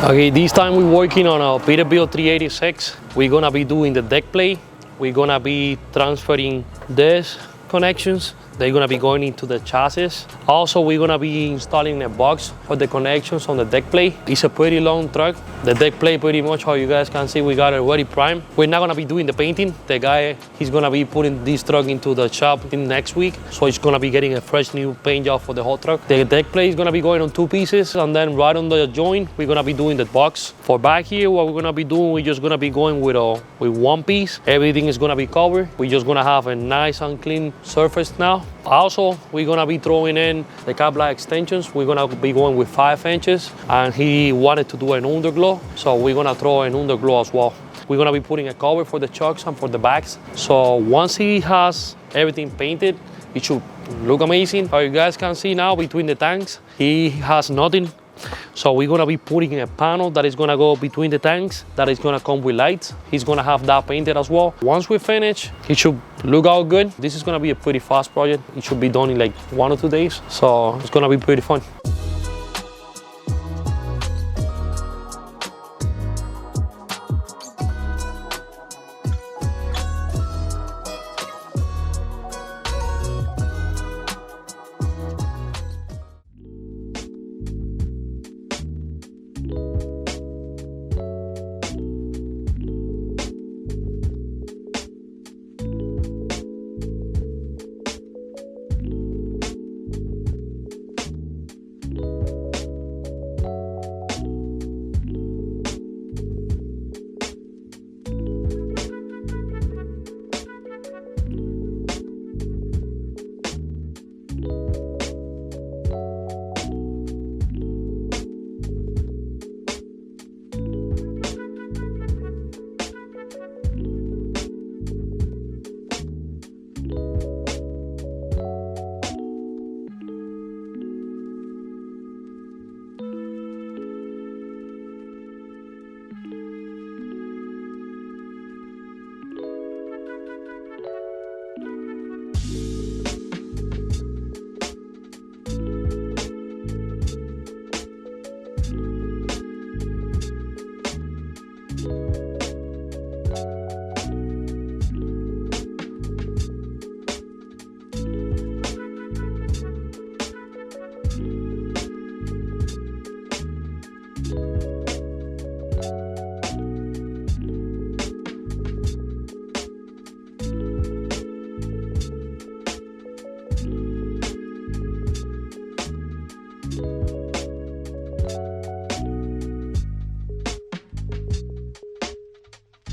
Okay, this time we're working on a Peterbilt 386. We're gonna be doing the deck plate. We're gonna be transferring these connections. They're gonna be going into the chassis. Also, we're gonna be installing a box for the connections on the deck plate. It's a pretty long truck. The deck plate, pretty much how you guys can see, we got it already primed. We're not gonna be doing the painting. The guy, he's gonna be putting this truck into the shop in next week. So he's gonna be getting a fresh new paint job for the whole truck. The deck plate is gonna be going on 2 pieces, and then right on the joint, we're gonna be doing the box. For back here, what we're gonna be doing, we're just gonna be going with 1 piece. Everything is gonna be covered. We're just gonna have a nice and clean surface now. Also, we're gonna be throwing in the cap light extensions. We're gonna be going with 5 inches, and he wanted to do an underglow, so we're gonna throw an underglow as well. We're gonna be putting a cover for the chocks and for the backs. So once he has everything painted, it should look amazing. How you guys can see now between the tanks, he has nothing. So we're gonna be putting a panel that is gonna go between the tanks, that is gonna come with lights. He's gonna have that painted as well. Once we finish, it should look out good. This is gonna be a pretty fast project. It should be done in like 1 or 2 days. So it's gonna be pretty fun.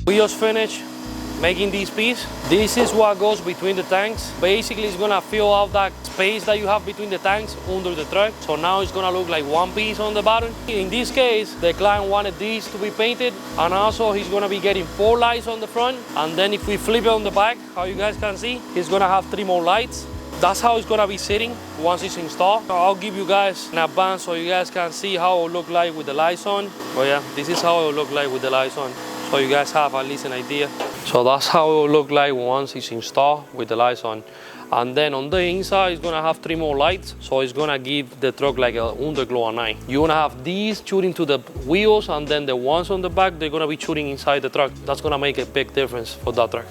We just finished making this piece. This is what goes between the tanks. Basically, it's gonna fill out that space that you have between the tanks under the truck. So now it's gonna look like 1 piece on the bottom. In this case, the client wanted these to be painted, and also he's gonna be getting 4 lights on the front. And then if we flip it on the back, how you guys can see, he's gonna have 3 more lights. That's how it's gonna be sitting once it's installed. I'll give you guys an advance so you guys can see how it will look like with the lights on. But yeah, this is how it will look like with the lights on, so you guys have at least an idea. So that's how it will look like once it's installed with the lights on. And then on the inside, it's gonna have 3 more lights, so it's gonna give the truck like an underglow at night. You're gonna have these shooting to the wheels, and then the ones on the back, they're gonna be shooting inside the truck. That's gonna make a big difference for that truck.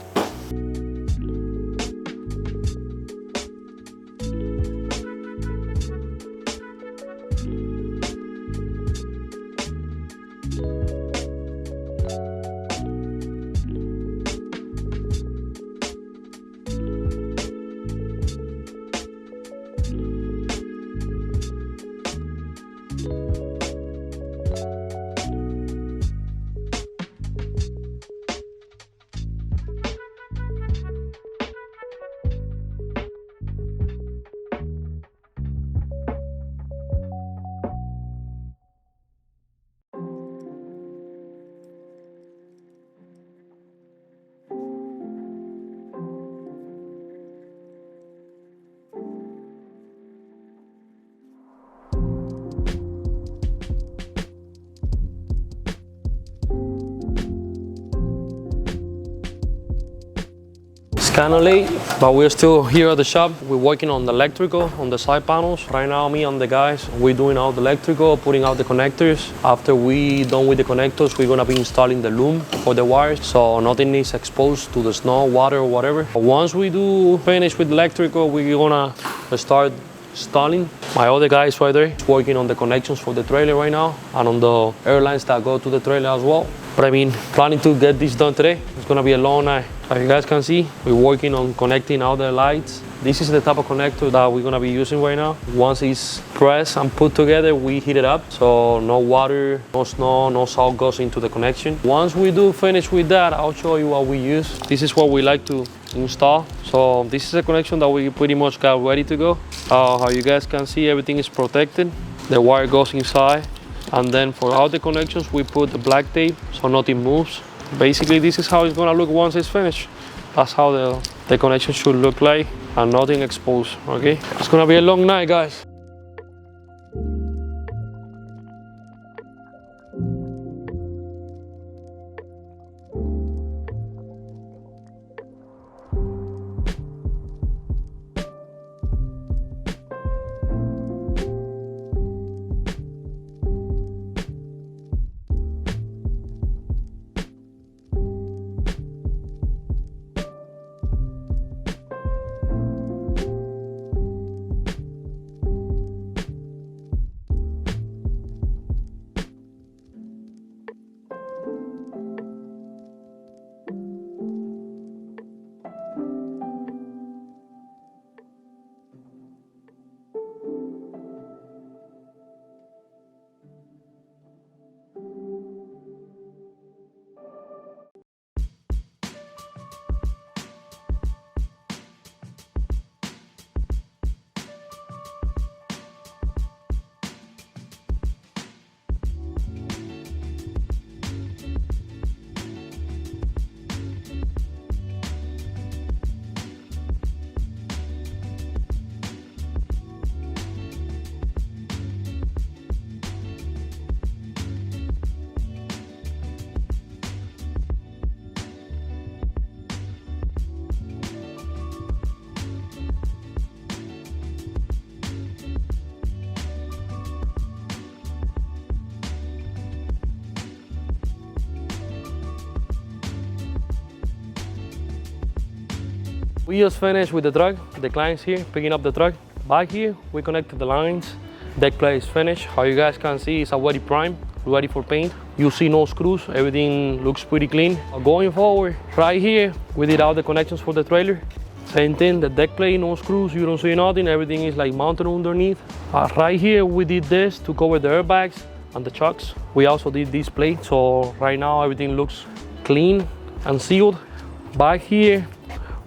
Kind of late, but we're still here at the shop. We're working on the electrical, on the side panels. Right now, me and the guys, we're doing all the electrical, putting out the connectors. After we done with the connectors, we're gonna be installing the loom for the wires, so nothing is exposed to the snow, water, or whatever. Once we do finish with the electrical, we're gonna start installing. My other guy is right there. He's working on the connections for the trailer right now and on the airlines that go to the trailer as well. But I mean, planning to get this done today. It's gonna be a long night. As you guys can see, we're working on connecting all the lights. This is the type of connector that we're gonna be using right now. Once it's pressed and put together, we heat it up. So no water, no snow, no salt goes into the connection. Once we do finish with that, I'll show you what we use. This is what we like to install. So this is a connection that we pretty much got ready to go. How you guys can see, everything is protected. The wire goes inside. And then for all the connections, we put the black tape so nothing moves. Basically, this is how it's gonna look once it's finished. That's how the connection should look like, and nothing exposed, okay? It's gonna be a long night, guys. We just finished with the truck. The client's here picking up the truck. Back here, we connected the lines. Deck plate is finished. How you guys can see, it's already primed, ready for paint. You see no screws, everything looks pretty clean. Going forward, right here, we did all the connections for the trailer. Same thing, the deck plate, no screws, you don't see nothing, everything is like mounted underneath. Right here, we did this to cover the airbags and the chocks. We also did this plate, so right now everything looks clean and sealed. Back here,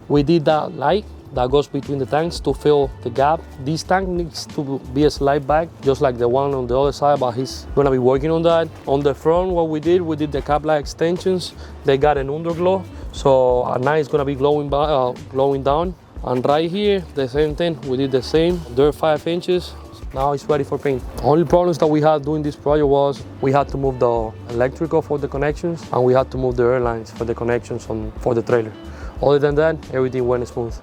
we did that light that goes between the tanks to fill the gap. This tank needs to be a slide back, just like the one on the other side, but he's gonna be working on that. On the front, what we did the cap light extensions. They got an underglow, so at night it's gonna be glowing down. And right here, the same thing, we did the same. They're 5 inches. Now it's ready for paint. Only problems that we had doing this project was we had to move the electrical for the connections, and we had to move the airlines for the connections for the trailer. Other than that, everything went smooth.